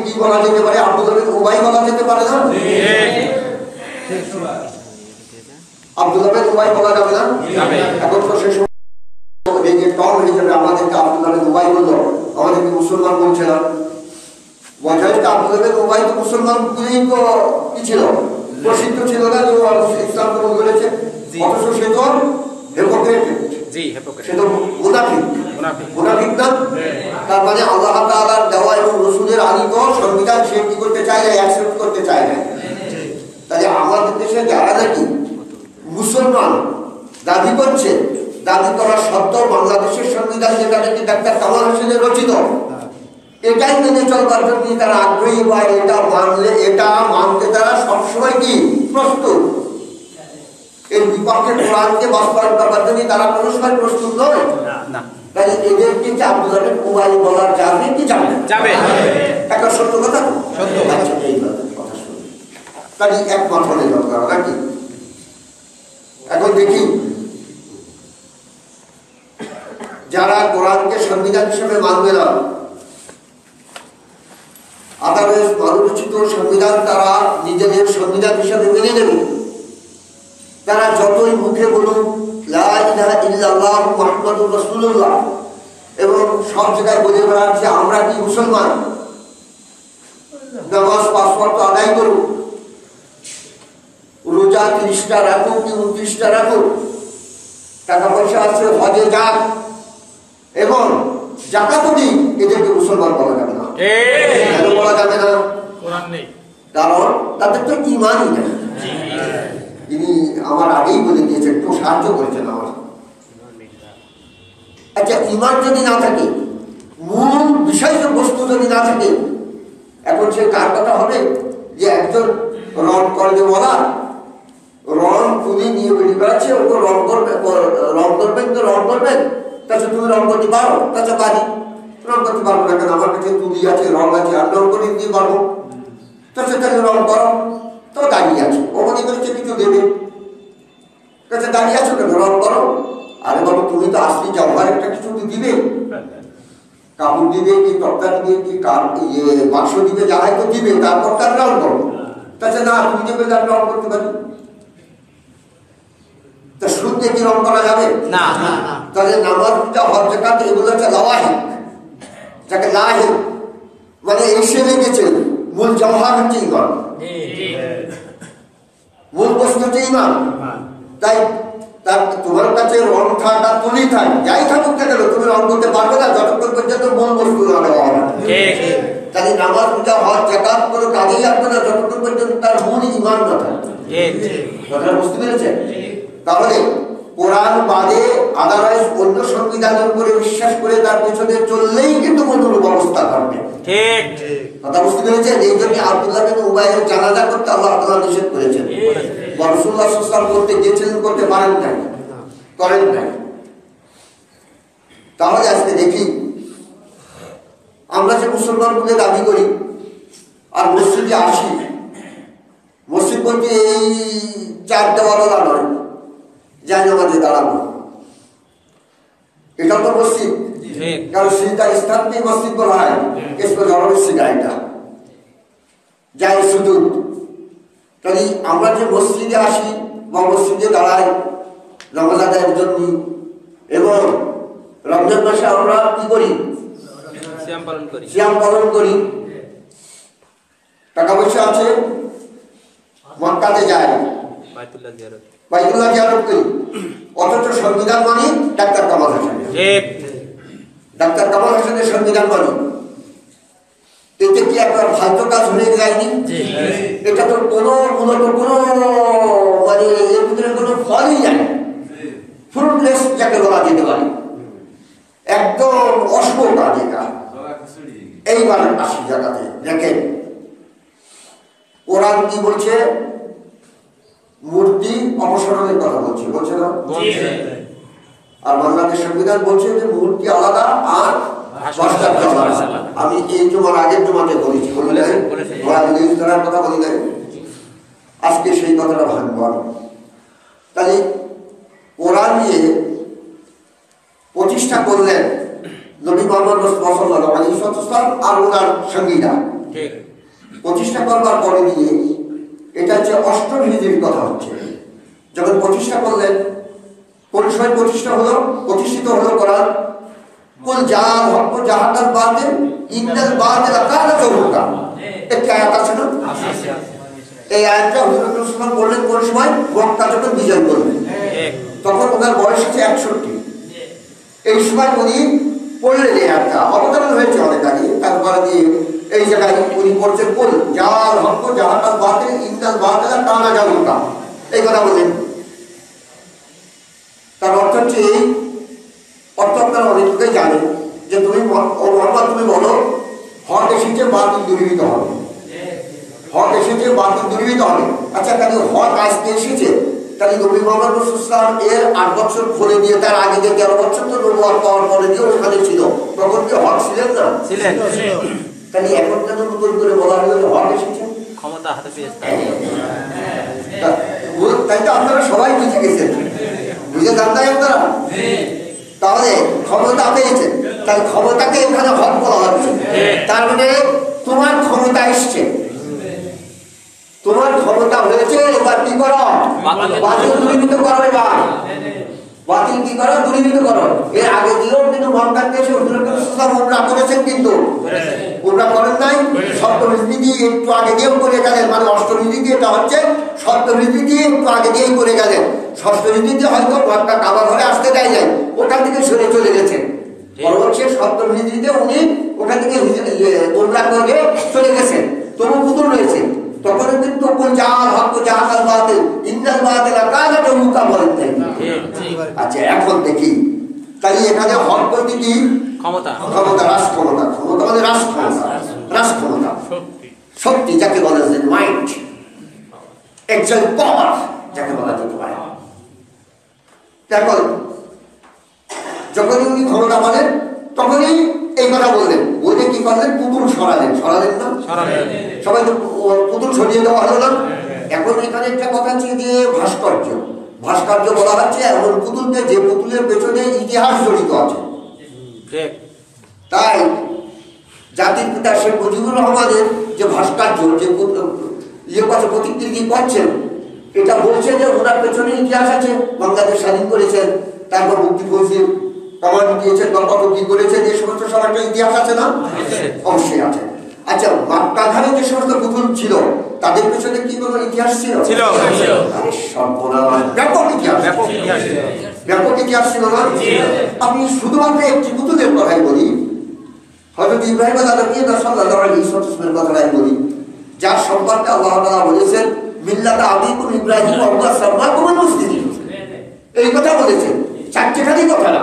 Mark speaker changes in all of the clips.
Speaker 1: কি বলা যেতে পারে? আব্দুল্লাহ বিন উবাই বলা যেতে পারে না? আব্দুল্লাহ বিন উবাই বলা যাবে না? এখন তো শেষ টম হিসেবে আমাদেরকে আব্দুল্লাহ বিন উবাই বললো, আমাদেরকে মুসলমান বলছে না। বলছে আব্দুল্লাহ বিন উবাই তো মুসলমান গুলোই তো কি ছিল, প্রসিদ্ধ ছিল না যে ইসলাম কবুল করেছে, অথচ সে তো সে তো মুনাফিক না। তার মানে আল্লাহ তাআলার দেওয়া এবং রাসূলের আনিত সংবিধান সে কি করতে চায় না, অ্যাকসেপ্ট করতে চায় না। তাহলে আমাদের দেশে যারা নাকি মুসলমান দাবি করছে, দাবি করার সত্ত্বেও বাংলাদেশের সংবিধান যেটা নাকি ডাক্তার কামাল হোসেনের রচিত, এটাই মেনে চলবার জন্য তারা আগ্রহী বা এটা মানলে, এটা মানতে তারা সবসময় কি প্রস্তুত। এর বিপক্ষে কোরআনকে বাস্তবায়ন করবার জন্য তারা কোনো সময় প্রস্তুত নয়। তাই এদেরকে কি আব্দুল্লাহ বিন উবাই বলা যাবে কি যাবে? একটা সত্য কথা, আচ্ছা এই কথা শুনুন, তাই একমত হলে দরকার নাকি? এখন দেখি যারা কোরআনকে সংবিধান হিসেবে মানবে না, আদালত মানবরচিত সংবিধান তারা নিজেদের সংবিধান হিসেবে মেনে নেবে, তারা যতই মুখে বলুন লা ইলাহা ইল্লাল্লাহ মুহাম্মাদুর রাসূলুল্লাহ এবং সব জায়গায় বলে বেড়াচ্ছে আমরা কি মুসলমান, নামাজ ৫ ওয়াক্ত আদায় করুন, রোজা ৩০টা রাখুন কি ২৯টা রাখুন, টাকা পয়সা আছে হজে যান এবং যাকাতও দিন, এদেরকে মুসলমান বলা যাবে না। কেন বলা যাবে না? কারণ তাদের তো ঈমানই নেই। তিনি আমার আগেই বলে দিয়েছেন, একটু সাহায্য করেছেন আমার। আচ্ছা, ঈমান যদি না থাকে, মূল বিষয় বস্তু যদি না থাকে, এখন সে কার কথা হবে? যে একজন রং করবে বলা, রং তুলি নিয়ে বেরিয়ে বেড়াচ্ছে, ওকে রং করবে, রং করবেন তো রং করবেন, তাছাড়া তুমি রং করতে পারো, তাছাড়া পারি, রং করতে পারবো না কেন? আমার কাছে তুলি আছে, রং আছে, আর রং করে দিতে পারবো, তাছাড়া তাহলে রং করো। তো দাঁড়িয়ে আছে, ও মনে করছে কিছু দেবে, কাছে দাঁড়িয়ে আছো কেন, রং করো। আরে বাবা, তুমি তো আসলি জওহার একটা কিছু তো দিবে, কাপড় দিবে কি তক্তা দিবে কি বাক্স দিবে, যারাই তো দিবে, তারপর তার রং করো। তাছাড়া না তুমি দেবে, তার রং করতে পারি। তা শুনতে কি রং করা যাবে না? তাহলে নামাজ, হজ, যাকাত এগুলো হচ্ছে লাওয়াহিক, যাকে লাহিক মানে এসে লেগেছে। মূল জওহার হচ্ছে ঈমান, মূল বস্তু হচ্ছে ঈমান। তাই তার তোমার কাছে রং থাক আর তুলি থাক, যাই থাকুক না কেন, তুমি রং করতে পারবে না যতক্ষণ পর্যন্ত মূল বস্তু না দেওয়া হবে। তাহলে নামাজ, পূজা, হজ, যাকাত কোনো কাজেই আসবে না যতক্ষণ পর্যন্ত তার মূল ঈমান না থাকে। কথাটা বুঝতে পেরেছেন? তাহলে কোরআন বাদে আদারওয়াইজ অন্য সংবিধানের উপরে বিশ্বাস করে তার পেছনে চললেই কিন্তু অনুরূপ অবস্থা ঘটবে। ঠিক কথা বুঝতে পেরেছেন? এই জন্য আব্দুল্লাহ বিন উবাইয়ের জানাজা করতে আল্লাহ তাআলা নিষেধ করেছেন। রাসূলুল্লাহ সাল্লাল্লাহু আলাইহি ওয়াসাল্লাম করতে গিয়েছিলেন, করতে পারেন নাই, করেন নাই। তাহলে আজকে দেখি আমরা যে মুসলমান বলে দাবি করি আর মসজিদে আসি, মসজিদ বলতে এই 4 দেওয়ালওয়ালা নয়, যাই নামাজে দাঁড়াবো, এটা তো মসজিদ। কারণ সেটা স্থানকে মসজিদ বলা হয়, এটা যাই শুধু। তাহলে আমরা যে মসজিদে আসি বা মসজিদে দাঁড়াই নামাজ আদায়ের জন্য, এবং রমজান মাসে আমরা কি করি? সিয়াম পালন করি। টাকা পয়সা আছে, মক্কাতে যাই, বাইতুল্লাহ জিয়ারত করি, অথচ সংবিধান মানি ডাক্তার কামাল হোসেন। ডাক্তার কামাল হোসেনের সংবিধান মানি। এতে কি একটা ফালতু কাজ হয়ে যায়নি? এটা তো কোনো মূলত কোনো মানে এর ভিতরে কোনো ফলই যায়, ফ্রুটলেস যাকে বলা যেতে পারে, একদম অশুভ কাজ এটা। এইবার আসি জায়গাতে দেখেন কোরআন কি বলছে? মূর্তি অপসারণের কথা বলছে, বলছে না? আর বাংলাদেশ সংবিধান বলছে যে মূর্তি আলাদা আর আমি এই জমার আগের জমাতে বলেছি, কথা বলি নাই, আজকে সেই কথাটা ভাঙব। তাহলে কোরআন নিয়ে প্রতিষ্ঠা করলেন নবী মুহাম্মদ সাল্লাল্লাহু আলাইহি ওয়াসাল্লাম আর ওনার সঙ্গীরা। প্রতিষ্ঠা করবার পরে দিয়ে এটা হচ্ছে অষ্টম হিজরির কথা হচ্ছে। যখন প্রতিষ্ঠা করলেন, কোন সময় প্রতিষ্ঠিত হলো কোরআন? কুল জাল হক জাহাদাল বাতিল ইন্নাল বাতিলা কানা যাহুকা। একটা আয়াত আছে না? এই আয়াতটা হুজুর রাসূলুল্লাহ বললেন কোন সময়? মক্কা যখন বিজয় করলেন, তখন ওনার বয়স হচ্ছে 61। এই সময় উনি পড়লেন এই আয়াতটা, অবতরণ হয়েছে অনেক আগে। তারপরে দিয়ে এই জায়গায় উনি পড়ছেন কুল জাল হক জাহাদাল বাতিল ইন্নাল বাতিলা কানা যাহুকা, এই কথা বললেন। তার অর্থ হচ্ছে এই অর্থ আপনারা অনেক লোকেই জানেন যে তুমি বলো হক এসেছে বাতিল দূরীভূত হবে, হক এসেছে বাতিল দূরীভূত হবে। আচ্ছা, তাহলে হক আজকে এসেছে, তাহলে নবী মুহাম্মদ রাসূলুল্লাহ এর 8 বছর ফলে দিয়ে তার আগে যে 13 বছর তো নবুয়ত পাওয়ার পরে দিয়ে ওখানে ছিল, তখন কি হক ছিলেন না? ছিলেন। তাহলে এখন কেন নতুন করে বলা হলো হক এসেছে? ক্ষমতা হাতে পেয়েছে, তাই তো আপনারা সবাই বুঝে গেছেন, বুঝে যান নাই আপনারা? তাহলে ক্ষমতা পেয়েছে, তাই ক্ষমতাকে এখানে হক বলা হচ্ছে। তার মানে তোমার ক্ষমতা এসছে, তোমার ক্ষমতা হয়েছে, এবার কি করো? বাতিল দূরীভূত করো। এবার বাতিল কি করো? দূরীভূত করো। এর আগে দিয়েও কিন্তু মক্কাতে এসে হুজুর রাসূলুল্লাহ উমরা করেছেন, কিন্তু উমরা করেন নাই। সপ্তম হিজরি একটু আগে দিয়েও করে গেলেন, মানে অষ্টম হিজরি এটা হচ্ছে, সপ্তম হিজরি একটু আগে দিয়েই করে গেলেন। ষষ্ঠ হিজরিতে হয়তো মক্কা কাবা ঘরে আসতে দেয় নাই, ওখান থেকে সরে চলে গেছেন। পরবর্তী সপ্তম হিজরিতে উনি ওখান থেকে উমরা করে চলে গেছেন, তবু পুতুল রয়েছে। তখন কিন্তু কোন জাল হক জাহাদাল বাতিল ইন্নাল বাতিলা কানা যাহুকা বলেন তাই। আচ্ছা, এখন দেখি তাহলে এখানে হক বলতে কি? ক্ষমতা, ক্ষমতা, রাষ্ট্র ক্ষমতা। ক্ষমতা মানে রাষ্ট্র ক্ষমতা, রাষ্ট্র ক্ষমতা, শক্তি যাকে বলা যায়, মাইন্ড, এক্সেল পাওয়ার যাকে বলা যেতে পারে। দেখো, যখন উনি ক্ষমতা বলেন তখনই এই কথা বললেন, বলে কি করলেন? পুতুল সরালেন, সরালেন না? সবাই তো পুতুল সরিয়ে দেওয়া হলো না? এখন এখানে একটা কথা আছে যে ভাস্কর্য, ভাস্কর্য বলা হচ্ছে এমন পুতুলকে যে পুতুলের পেছনে ইতিহাস জড়িত আছে। তাই জাতির পিতা শেখ মুজিবুর রহমানের যে ভাস্কর্য, যে প্রতিকৃতি করছেন, এটা বলছে যে ওনার পেছনে ইতিহাস আছে। বাংলাদেশ স্বাধীন করেছেন, তারপর মুক্তি ফৌজির কমান্ড দিয়েছেন, কত কি করেছেন, এই সমস্ত সব একটা ইতিহাস আছে না? অবশ্যই আছে। আচ্ছা, মক্কাঘারে যে সমস্ত পুতুল ছিল তাদের পেছনে কি কোনো ইতিহাস ছিল? ব্যাপক ইতিহাস, ব্যাপক ইতিহাস ছিল না? আমি শুধুমাত্র একটি পুতুলের কথাই বলি, হযরত ইব্রাহিম সাল্লাল্লাহু আলাইহি ওয়াসাল্লামের কথাই বলি, যার সম্পর্কে আল্লাহ তাআলা বলেছেন মিল্লাতা আবিকুম ইব্রাহিম ওয়া হুয়া সাম্মাকুমুল মুসলিমিন, এই কথা বলেছেন। চারটিখানি কথা না।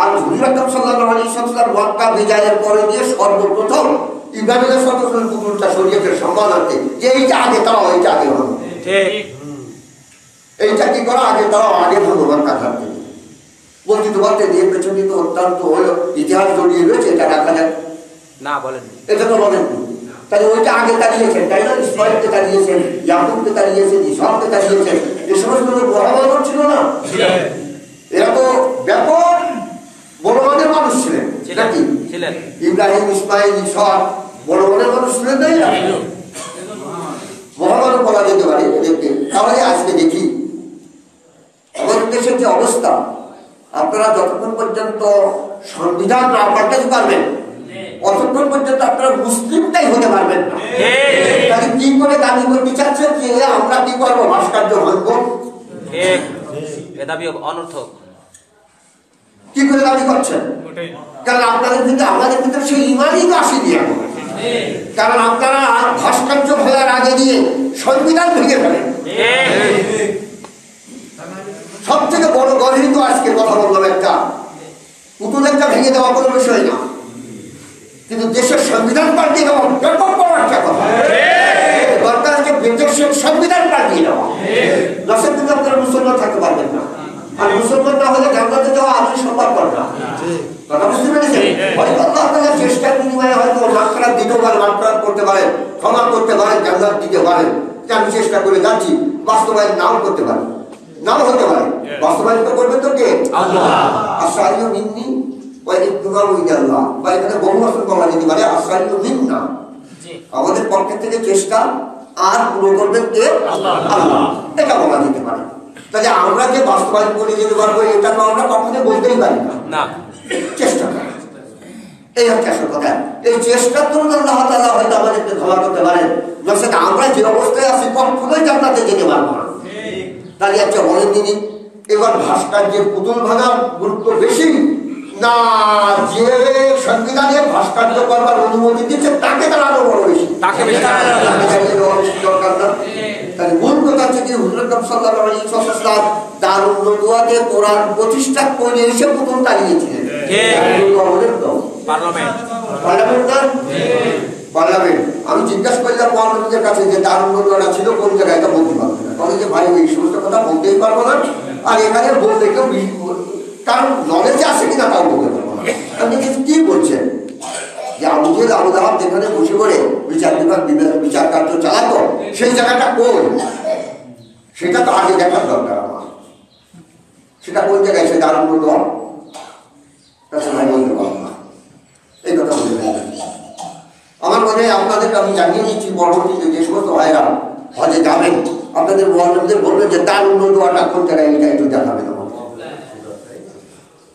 Speaker 1: আর হুজুর আকরাম সাল্লাল্লাহু আলাইহি ওয়াসাল্লাম মক্কা বিজয়ের পরে দিয়ে সর্বপ্রথম ইব্রাহিম সাল্লাল্লাহু পুতুলটা সরিয়েছে সম্মানার্থে, যে এইটা আগে তাও, এইটা আগে হলো, ঠিক এইটা কি করা আগে তাও, আগে ভগবান কাঠার থেকে বলছি। তোমাকে দিয়ে পেছনে তো অত্যন্ত ইতিহাস জড়িয়ে রয়েছে, এটা রাখা যায় না? বলেন, এটা তো বলেন। তাহলে ওইটা আগে দাঁড়িয়েছেন, তাই না? ইসমাইলকে দাঁড়িয়েছেন, ইয়াকুবকে দাঁড়িয়েছেন, ইসহাককে দাঁড়িয়েছেন, এই সমস্ত বড় ছিল না? এরা তো ব্যাপক বড় মানের মানুষ ছিলেন, নাকি? ইব্রাহিম, ইসমাইল, ইসহাক বড় মানের মানুষ ছিলেন, তাই না? মহামানব বলা যেতে পারে এদেরকে। তাহলে আজকে দেখি আমাদের দেশের যে অবস্থা, আপনারা যতক্ষণ পর্যন্ত সংবিধান না পাল্টাতে পারবেন অতক্ষণ পর্যন্ত আপনারা মুসলিমটাই হতে পারবেন না। তাহলে কি করে দাবি করতে চাচ্ছেন যে আমরা কি করবো? ভাস্কর্য ভাঙব? অনর্থক। কি করে দাবি করছেন? কারণ আপনাদের ভিতরে, আমাদের ভিতরে সেই ইমানই তো আসেনি এখন। কারণ আপনারা ভাস্কর্য ভাঙার আগে দিয়ে সংবিধান ভেঙে ফেলেন। সব থেকে বড় গর্হিত আজকে কথা বললাম, একটা পুতুল একটা ভেঙে দেওয়া কোনো বিষয় না, কিন্তু দেশের সংবিধান পাল্টিয়ে দেওয়া ব্যাপক বড় একটা কথা। দরকার যে দেশের সংবিধান পাল্টিয়ে দেওয়া, দশের দিনে আপনারা মুসলমান থাকতে পারবেন না। আর মুসলমান না হলে জান্নাতে যাওয়া আদৌ সম্ভবপর না। কথা বুঝতে পেরেছেন? হয়তো আল্লাহ তাআলার চেষ্টার বিনিময়ে হয়তো মাগফিরাত দিতে পারেন, মাগফিরাত করতে পারেন, ক্ষমা করতে পারেন, জান্নাত দিতে পারেন। আমি চেষ্টা করে যাচ্ছি, বাস্তবায়ন নাও করতে পারেন, নাও হতে পারে। বাস্তবায়ন তো করবেন তো কে? আল্লাহ। আশারিও মিন্নি ওয়া ইবতুগাউ ইলাল্লাহ, বা এখানে বহু বছর বলা যেতে পারে আশারিও মিন্না, আমাদের পক্ষ থেকে চেষ্টা, আর পুরো করবেন কে? আল্লাহ। এটা বলা যেতে পারে। তাহলে আমরা যে বাস্তবায়ন করে যেতে পারবো এটা তো আমরা কখনোই বলতেই পারি না, চেষ্টা করি। এই হচ্ছে আসল কথা। এই চেষ্টার জন্য আল্লাহ তাআলা হয়তো আমাদেরকে ক্ষমা করতে পারেন, নচেত আমরা যে অবস্থায় আছি কখনোই জান্নাতে যেতে পারবো না। তাহলে আচ্ছা বলেন তিনি, এবার ভাস্কর্যের পুতুল ভাঙার গুরুত্ব বেশি না যে সংবিধানে ভাস্কর্য করবার অনুমতি দিচ্ছে তাকে তার আরো বড় বেশি? দরকার না। তাহলে মূল কথা হচ্ছে কি, হুজুর আকরাম সাল্লাল্লাহু আলাইহি ওয়াসাল্লাম দারুল নদওয়াতে কোরআন প্রতিষ্ঠা করে এসে পুতুল টানিয়েছিলেন। পার্লামেন্ট। আমি জিজ্ঞাসা করলাম মহানবীদের কাছে যে দারুল নদওয়াটা ছিল কোন জায়গায়, এটা বলতে পারবে না। বলে যে ভাই এই সমস্ত কথা বলতেই পারবো না, আর এখানে বলতে কেউ কারণ নলেজ আছে কিনা তাও বলতে পারবো না। আপনি কি বলছেন যে আবু জেহেল আবু লাহাব যেখানে বসে করে বিচার কার্য চালাতো সেই জায়গাটা কোন, সেটা তো আগে দেখার দরকার আমার। সেটা কোন জায়গায়, সে দারুল নদওয়া কাছে ভাই বলতে পারবো না, এই কথা বলতে পারবেন। আমার মনে হয় আপনাদেরকে আমি জানিয়ে দিচ্ছি, পরবর্তীতে যে সমস্ত ভাইরা হজে যাবেন আপনাদের মহানবীদের বলবেন যে দারুল নদওয়াটা কোন জায়গায়, এটা একটু দেখাবেন আমাকে।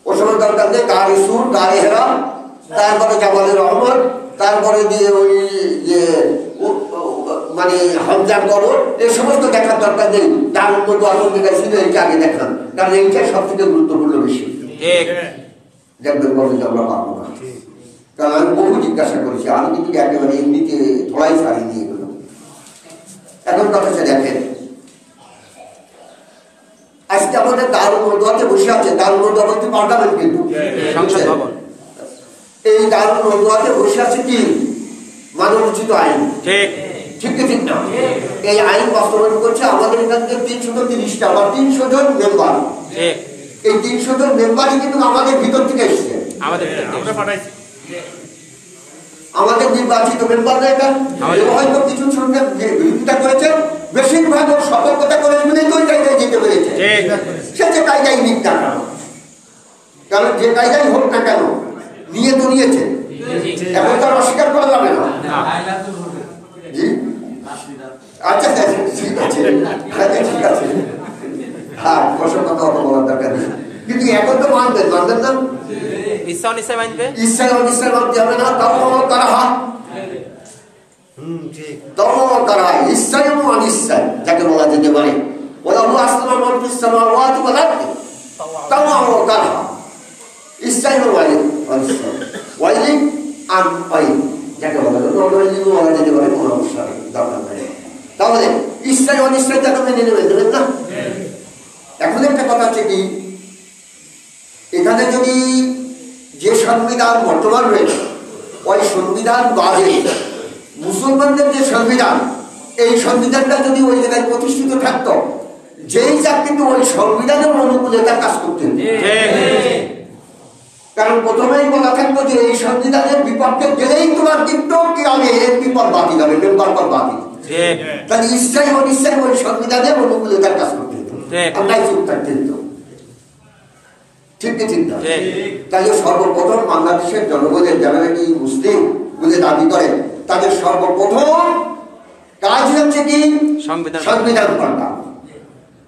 Speaker 1: ও সময় দরকার নেই গাড়ি সুর, গাড়ি হেরা, তারপরে জামালের রহমান, তারপরে দিয়ে ওই যে মানে হামজার কবর, এই সমস্ত দেখার দরকার নেই। দারুল নদওয়া কোন জায়গায় ছিল এইটা আগে দেখান, কারণ এইটাই সব থেকে গুরুত্বপূর্ণ বেশি। দেখবেন বলবেন যে আমরা পারবো না, কারণ আমি বহু জিজ্ঞাসা করেছি, আমি কিন্তু একেবারে এমনিতে ধরাই ছাড়ি নিয়ে গেল। এখন কথা হচ্ছে দেখেন, আজকে আমাদের দারুল নদওয়াতে বসে আছে, দারুল নদওয়া বলতে পার্লামেন্ট, কিন্তু এই দারুল নদওয়াতে বসে আছে কি মানবরচিত আইন, ঠিক ঠিক না? এই আইন বাস্তবায়ন করছে আমাদের এখান থেকে 330টা বা 300 জন মেম্বার। এই 300 জন মেম্বারই কিন্তু আমাদের ভিতর থেকে এসেছে, আমাদের নির্বাচিত মেম্বাররা। এটা হয়তো কিছু সঙ্গে বিরোধিতা করেছে, বেশিরভাগ সতর্কতা করে বলেই তো ওই জায়গায় যেতে পেরেছে। সে যে কায়দায় নিক না কেন, কারণ যে কায়দায় হোক না কেন নিয়ে তো নিয়েছে, এখন তার অস্বীকার করা যাবে না। জি আচ্ছা ঠিক আছে, ঠিক আছে, হ্যাঁ বসার কথা অত বলার দরকার নেই, কিন্তু এখন তো মানবেন না, ইচ্ছা অনিচ্ছা মানতে হবে না। তাও করা হয়, ইচ্ছায় এবং অনিচ্ছায় যাকে বলা যেতে পারে, ওরা আসলাম ইচ্ছায় এবং অনিচ্ছা, ওয়াইলিং আর ওয়াইলিং যাকে বলা যেতে পারে, কোনো সমস্যা দরকার নেই। তাহলে ইচ্ছায় অনিচ্ছায় তাকে মেনে নেবেন না। এখন একটা কথা হচ্ছে কি, এখানে যদি যে সংবিধান বর্তমান রয়েছে ওই সংবিধান বাদে মুসলমানদের যে সংবিধান, এই সংবিধানটা যদি ওই জায়গায় প্রতিষ্ঠিত থাকতো, যেই যাক কিন্তু ওই সংবিধানের অনুকূলে তার কাজ করতেন। কারণ প্রথমেই বলা থাকতো যে এই সংবিধানের বিপক্ষে গেলেই তোমার কিন্তু কি হবে, এমপি পদ বাতিল হবে, মেম্বার পদ বাতিল। তাহলে ইচ্ছায় অনিচ্ছায় ওই সংবিধানের অনুকূলে তার কাজ করতেন, আমরাই চুপ থাকতেন। ঠিক না? তাহলে সর্বপ্রথম বাংলাদেশের জনগণের যারা নাকি মুসলিম বলে দাবি করেন, তাদের সর্বপ্রথম কাজ হচ্ছে কি সংবিধান পাল্টা।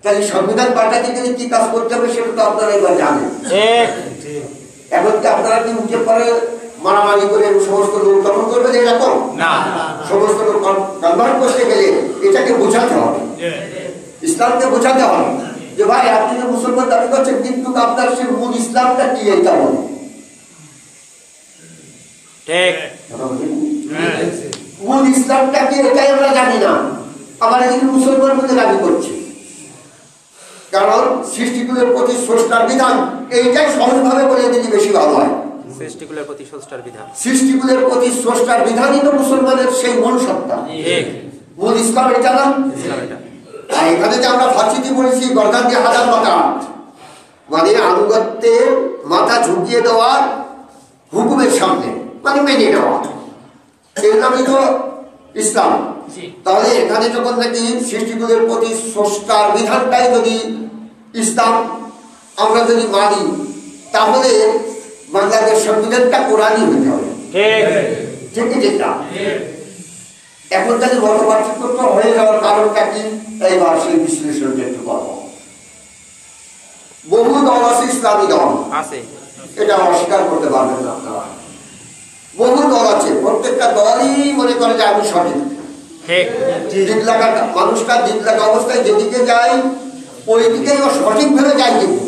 Speaker 1: তাহলে সংবিধান পাল্টাতে গেলে কি কাজ করতে হবে সেটা তো আপনারা এবার জানেন। এখন কি আপনারা কি উঠে পরে মারামারি করে সমস্ত লোক দমন করবেন এরকম না, সমস্ত লোক কনভার্ট করতে গেলে এটাকে বোঝাতে হবে, ইসলামকে বোঝাতে হবে যে ভাই আপনি যে মুসলমান দাবি করছেন, কিন্তু আপনার সে মূল ইসলামটা কি এইটা বলে। মূল ইসলামটা কি এটাই আমরা জানি না, আবার এদিকে মুসলমান বলে দাবি করছে। কারণ সৃষ্টিকুলের প্রতি স্রষ্টার বিধান, এইটাই সহজভাবে বলে দিলে বেশি ভালো হয়। সৃষ্টিকুলের প্রতি স্রষ্টার বিধানই তো মুসলমানের সেই মূল সত্তা, মূল ইসলাম এটা না। আর এখানে যে আমরা ফাঁসিতে বলেছি গর্দান দিয়ে হাজার মাথা, মানে আনুগত্যের মাথা ঝুঁকিয়ে দেওয়ার হুকুমের সামনে, মানে মেনে নেওয়া, এর নামই তো ইসলাম। তাহলে এখানে যখন নাকি সৃষ্টিকুলের প্রতি স্রষ্টার বিধানটাই যদি ইসলাম আমরা যদি মানি, তাহলে বাংলাদেশ সংবিধানটা কোরআনই হতে হবে, ঠিক না? এখন তাহলে মত পার্থক্য হয়ে যাওয়ার কারণটা কি? এইবার সেই বিশ্লেষণটা একটু করবো। বহু দল আছে, ইসলামী দল আছে, এটা অস্বীকার করতে পারবেন না আপনারা। বহু দল আছে, প্রত্যেকটা দলই মনে করে যে আমি সঠিক। দিক লাগা মানুষটা দিক লাগা অবস্থায় যেদিকে যায় ওই দিকেই ও সঠিক ভাবে যায়। কিন্তু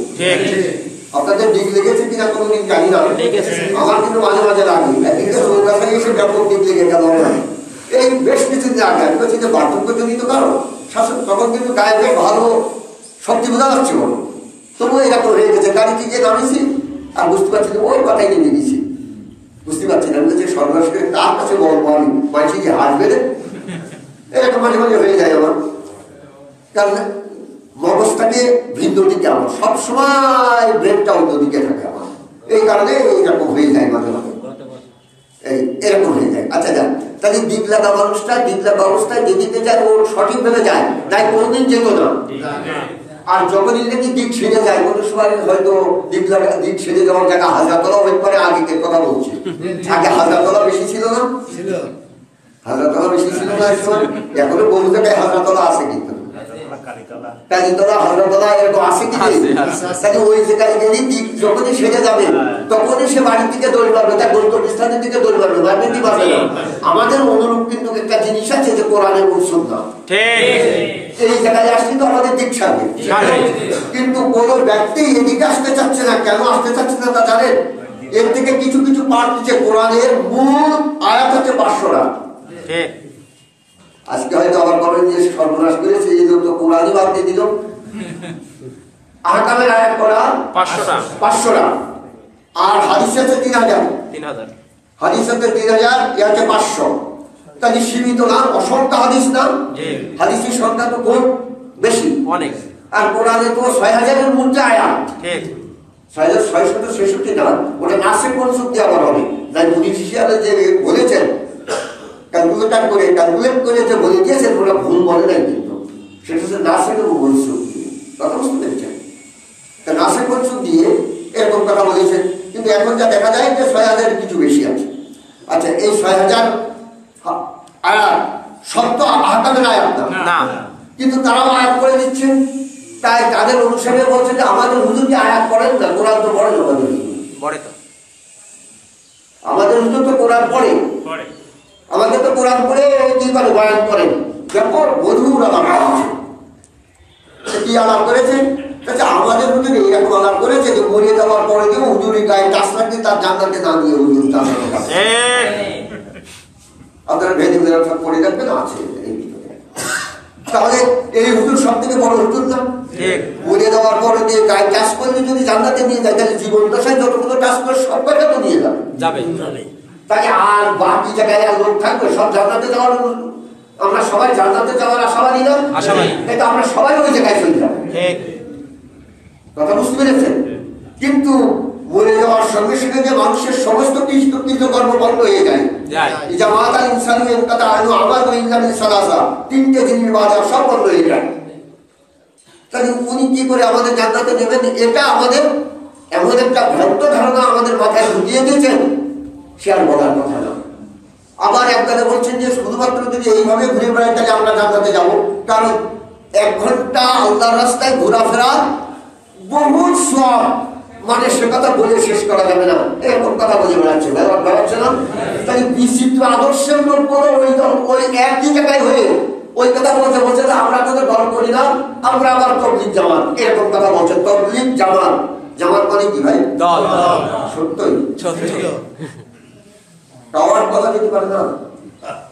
Speaker 1: আপনাদের দিক লেগেছে কিনা কোনোদিন জানি না, আমার কিন্তু মাঝে মাঝে লাগে। একদিকে চৌরাশায় এসে ব্যাপক দিক লেগে গেল। এই বেশ কিছুদিন আগে আমি বলছি যে বার্ধক্যজনিত কারণ শাসন, তখন কিন্তু গায়ে বেশ ভালো শক্তি বোঝা যাচ্ছে বলো, তবুও এরকম হয়ে গেছে। গাড়ি থেকে নামিয়েছি আর বুঝতে পারছি যে ওই কথাই নেমে গেছি, বুঝতে পারছি না যে সর্বনাশ করে তার কাছে বল বল মানছি যে হাসবে রে, এরকম মাঝে মাঝে হয়ে যায় আমার। কারণ মগজটাকে ভিন্ন দিকে, আমার সবসময় ব্রেনটা অন্য দিকে থাকে আমার, এই কারণে এইরকম হয়ে যায় মাঝে মাঝে, এরকম হয়ে যায়। আচ্ছা যান, তাহলে দিক লাগা মানুষটা দিক লাগা অবস্থায় যেদিকে যায় ও সঠিক ভাবে যায়, তাই কোনোদিন যেত না। আর যখনই নাকি দিক ছেড়ে যায়, কোনো সময় হয়তো দিক ছেড়ে যাওয়ার জায়গা হাজারতলা হয়ে পরে, আগের কথা বলছি, আগে হাজারতলা বেশি ছিল না, হাজারতলা বেশি ছিল না, এখনো বহু জায়গায় হাজারতলা আছে, কিন্তু কালীতলা হাজারতলা এরকম আছে কি? তাহলে ওই জায়গায় গেলে দিক যখনই সেরে যাবে তখনই সে বাড়ির দিকে দৌড় মারবে, তার গন্তব্যস্থানের দিকে দৌড় মারবে, মারবে কি পারবে না। আমাদের অনুরূপ কিন্তু একটা জিনিস আছে যে কোরআনের সুন্নাহ, এই জায়গায় আসলে তো আমাদের দিক ছাড়বে। কিন্তু কোন ব্যক্তি এদিকে আসতে চাচ্ছে না, কেন আসতে চাচ্ছে না তা জানেন? এর থেকে কিছু কিছু পার্ট দিচ্ছে, কোরআনের মূল আয়াত হচ্ছে 500টা। আজকে হয়তো আবার বলেন যে সর্বনাশ করেছে, এই জন্য কোরআনই বাদ দিয়ে দিল। আহকামের আয়াত কোরআন 500টা, আর হাদিস আছে 3000, হাদিস আছে 3000, এ আছে 500। তাহলে সীমিত না, অসংখ্য হাদিস না, হাদিসের সংখ্যা তো খুব বেশি অনেক। আর কোরআনে তো 6000-এর মধ্যে আয়াত, 6666 না, ওটা নাসিখ মনসুখ দিয়ে আবার হবে। তাই মুনি শিষ্যরা যে বলেছেন ক্যালকুলেট করে যে বলে দিয়েছেন ওরা ভুল বলে নাই, কিন্তু সেটা হচ্ছে নাসিখ এবং মনসুখ দিয়ে, কথা বুঝতে পেরেছেন? নাসিখ মনসুখ দিয়ে এরকম কথা বলেছেন। কিন্তু এখন যা দেখা যায় যে 6000-এর কিছু বেশি আছে। আচ্ছা, এই 6000 আয়াত সত্য আহকামের আয়াত না, কিন্তু তারাও আয়াত করে দিচ্ছেন। তাই তাদের অনুসারে বলছে যে আমাদের হুজুর যে আয়াত করেন না, কোরআন তো পড়েন, আমাদের হুজুর তো কোরআন পড়ে, আমাদের তো কোরআন পড়ে কি করে বয়ান করেন, যখন মধুর আলাপ আছে। কি আলাপ করেছে? আমাদের হুজুর এইরকম আলাপ করেছে যে মরিয়ে যাওয়ার পরে কেউ হুজুরের গায়ে টাচ রাখতে তার জান্নাতে না দিয়ে হুজুর আপনারা ভেদে সব পড়ে রাখবেন, আছে। তাহলে এই হুজুর সব থেকে বড় হুজুর না? মরিয়ে যাওয়ার পরে দিয়ে গায়ে টাচ করলে যদি জান্নাতে নিয়ে যায়, তাহলে জীবন দশায় যতগুলো টাচ করে সব কয়টা তো নিয়ে যাবে। তাই আর বাকি জায়গায় আর লোক থাকবে, সব জান্নাতে যাওয়ার, আমরা সবাই জান্নাতে যাওয়ার আশাবাদী না, এটা আমরা সবাই ওই জায়গায় চলে যাবো, কথা বুঝতে পেরেছেন? কিন্তু মরে যাওয়ার সঙ্গে সঙ্গে যে মানুষের সমস্ত কৃতকর্ম বন্ধ হয়ে যায়, তিনটে জিনিস বাজার সব বন্ধ হয়ে যায়। তাহলে উনি কি করে আমাদের জান্নাতে নেবেন? এটা আমাদের এমন একটা ভ্রান্ত ধারণা আমাদের মাথায় ঢুকিয়ে দিয়েছেন, সে আর বলার কথা না। আবার একবারে বলছেন যে শুধুমাত্র যদি এইভাবে ঘুরে বেড়াই তাহলে আমরা জান্নাতে যাবো, কারণ 1 ঘন্টা আল্লাহর রাস্তায় ঘোরাফেরা বহু সওয়াব, মানে সে কথা বলে শেষ করা যাবে না, এরকম কথা বলে বেড়াচ্ছে না। তাই বিচিত্র আদর্শের লোক করে ওই একই জায়গায় হয়ে ওই কথা বলছে যে আমরা তোদের দল করি না, আমরা আবার তবলিগ জামাত, এরকম কথা বলছে। তবলিগ জামাত, জামাত মানে কি ভাই? দল। সত্যই টাওয়ার কথা দিতে পারে না,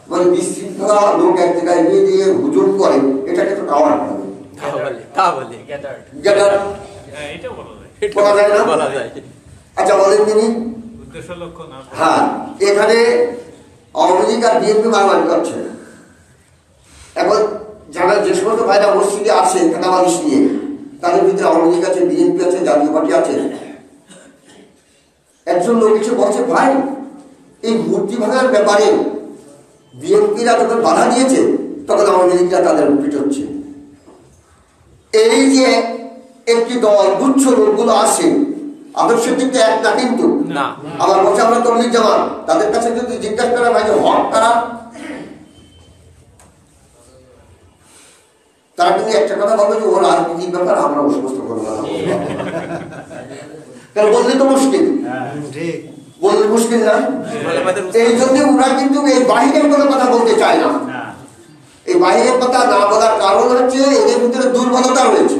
Speaker 1: মানে বিশৃঙ্খলা লোক এক জায়গায় নিয়ে দিয়ে হুজুম করে, এটাকে তো টাওয়ার বলে। আচ্ছা বলেন তিনি, হ্যাঁ, এখানে আওয়ামী লীগ আর বিএনপি মারামারি করছে। এখন যারা যে সমস্ত ভাইরা মসজিদে আসে কাটাবালিশ নিয়ে, তাদের ভিতরে আওয়ামী লীগ আছে, বিএনপি আছে, জাতীয় পার্টি আছে। একজন লোক এসে বলছে, ভাই এই মূর্তি ভাঙার ব্যাপারে বিএনপিরা যখন বাধা দিয়েছে তখন আওয়ামী লীগরা তাদের পিটোচ্ছে। এই যে একটি দল গুচ্ছ লোকগুলো আসে, আদর্শের দিক থেকে এক না, কিন্তু আবার বলছে আমরা তবলিগ জামাত। তাদের কাছে যদি জিজ্ঞাসা করা ভাই হক তারা, তারা কিন্তু একটা কথা বলবে যে ও রাজনীতির ব্যাপার, আমরা ও সমস্ত কোনো কথা বলবো না। কারণ বললে তো মুশকিল, বললে মুশকিল না। এই জন্য ওরা কিন্তু এই বাহিরের কোনো কথা বলতে চায় না। এই বাহিরের কথা না বলার কারণ হচ্ছে এদের ভিতরে দুর্বলতা রয়েছে।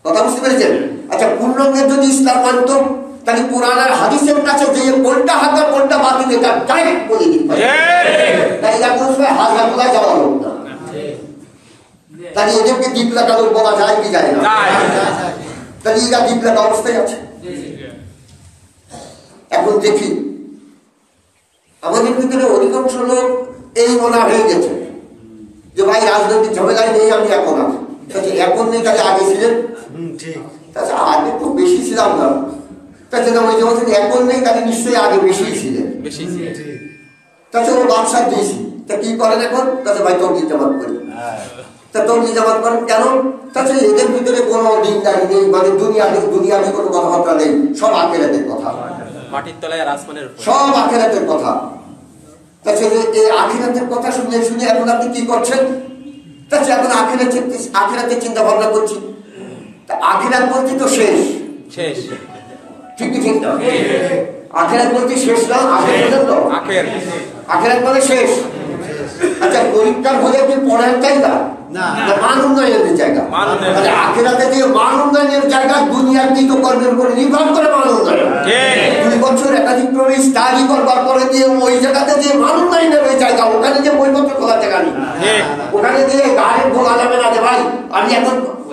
Speaker 1: কথা বুঝতে পেরেছেন? আচ্ছা, পূর্ণাঙ্গের যদি ইসলাম মানত তাহলে কোরআন আর হাদিসের কাছে যে কোনটা হাত আর কোনটা বাতিল এটা ডাইরেক্ট বলে দিতে পারে। তাই এরা কোনো সময় হাজার বলা যাওয়া লোক না। তাহলে এদেরকে দ্বীপ লাগানো বলা যায় কি যায় না? তাহলে এরা দ্বীপ লাগা অবস্থায় আছে। এখন দেখি আমাদের ভিতরে অধিকাংশ লোক এই মনে হয়ে গেছে যে ভাই রাজনৈতিক ঝামেলায় নেই, আমি এখন আছি। এখন নেই, তাহলে আগে ছিলেন। তাছাড়া আগে তো বেশি ছিলাম না। তাছাড়া ওই যেমন এখন নেই, তাহলে নিশ্চয়ই আগে বেশি ছিলেন। তাছাড়া ও বাদশাহ দিয়েছি, তা কি করেন এখন? তাছাড়া ভাই তর্কি জামাত করি। তা তর্কি জামাত করেন কেন? তাছাড়া এদের ভিতরে কোনো দিনদারি নেই, মানে দুনিয়াবি কোনো কথাবার্তা নেই, সব আখেরাতের কথা,
Speaker 2: মাটির তলায় আর আসমানের উপর,
Speaker 1: সব আখেরাতের কথা। তাছাড়া এই আখেরাতের কথা শুনে শুনে এখন আপনি কি করছেন? তাছাড়া এখন আখেরাতের চিন্তা ভাবনা করছি। আখিরাত বলতে তো শেষ,
Speaker 2: শেষ
Speaker 1: ঠিক কি ঠিক না? আখিরাত বলতে শেষ না, আখিরাত মানে শেষ। আচ্ছা, পরীক্ষার হলে কি পড়ার জায়গা না, মান উন্নয়নের জায়গা। মানে আখিরাতে যে মান উন্নয়নের জায়গা, দুনিয়ার কৃত কর্মের উপরে নির্ভর করে মান উন্নয়ন। 2 বছর একাধিক ক্রমে স্টাডি করবার পরে দিয়ে ওই জায়গাতে যে মান উন্নয়নের ওই জায়গা, ওখানে যে বইপত্র খোলা জায়গা নেই, ওখানে দিয়ে গাড়ি বলা যাবে না যে ভাই আমি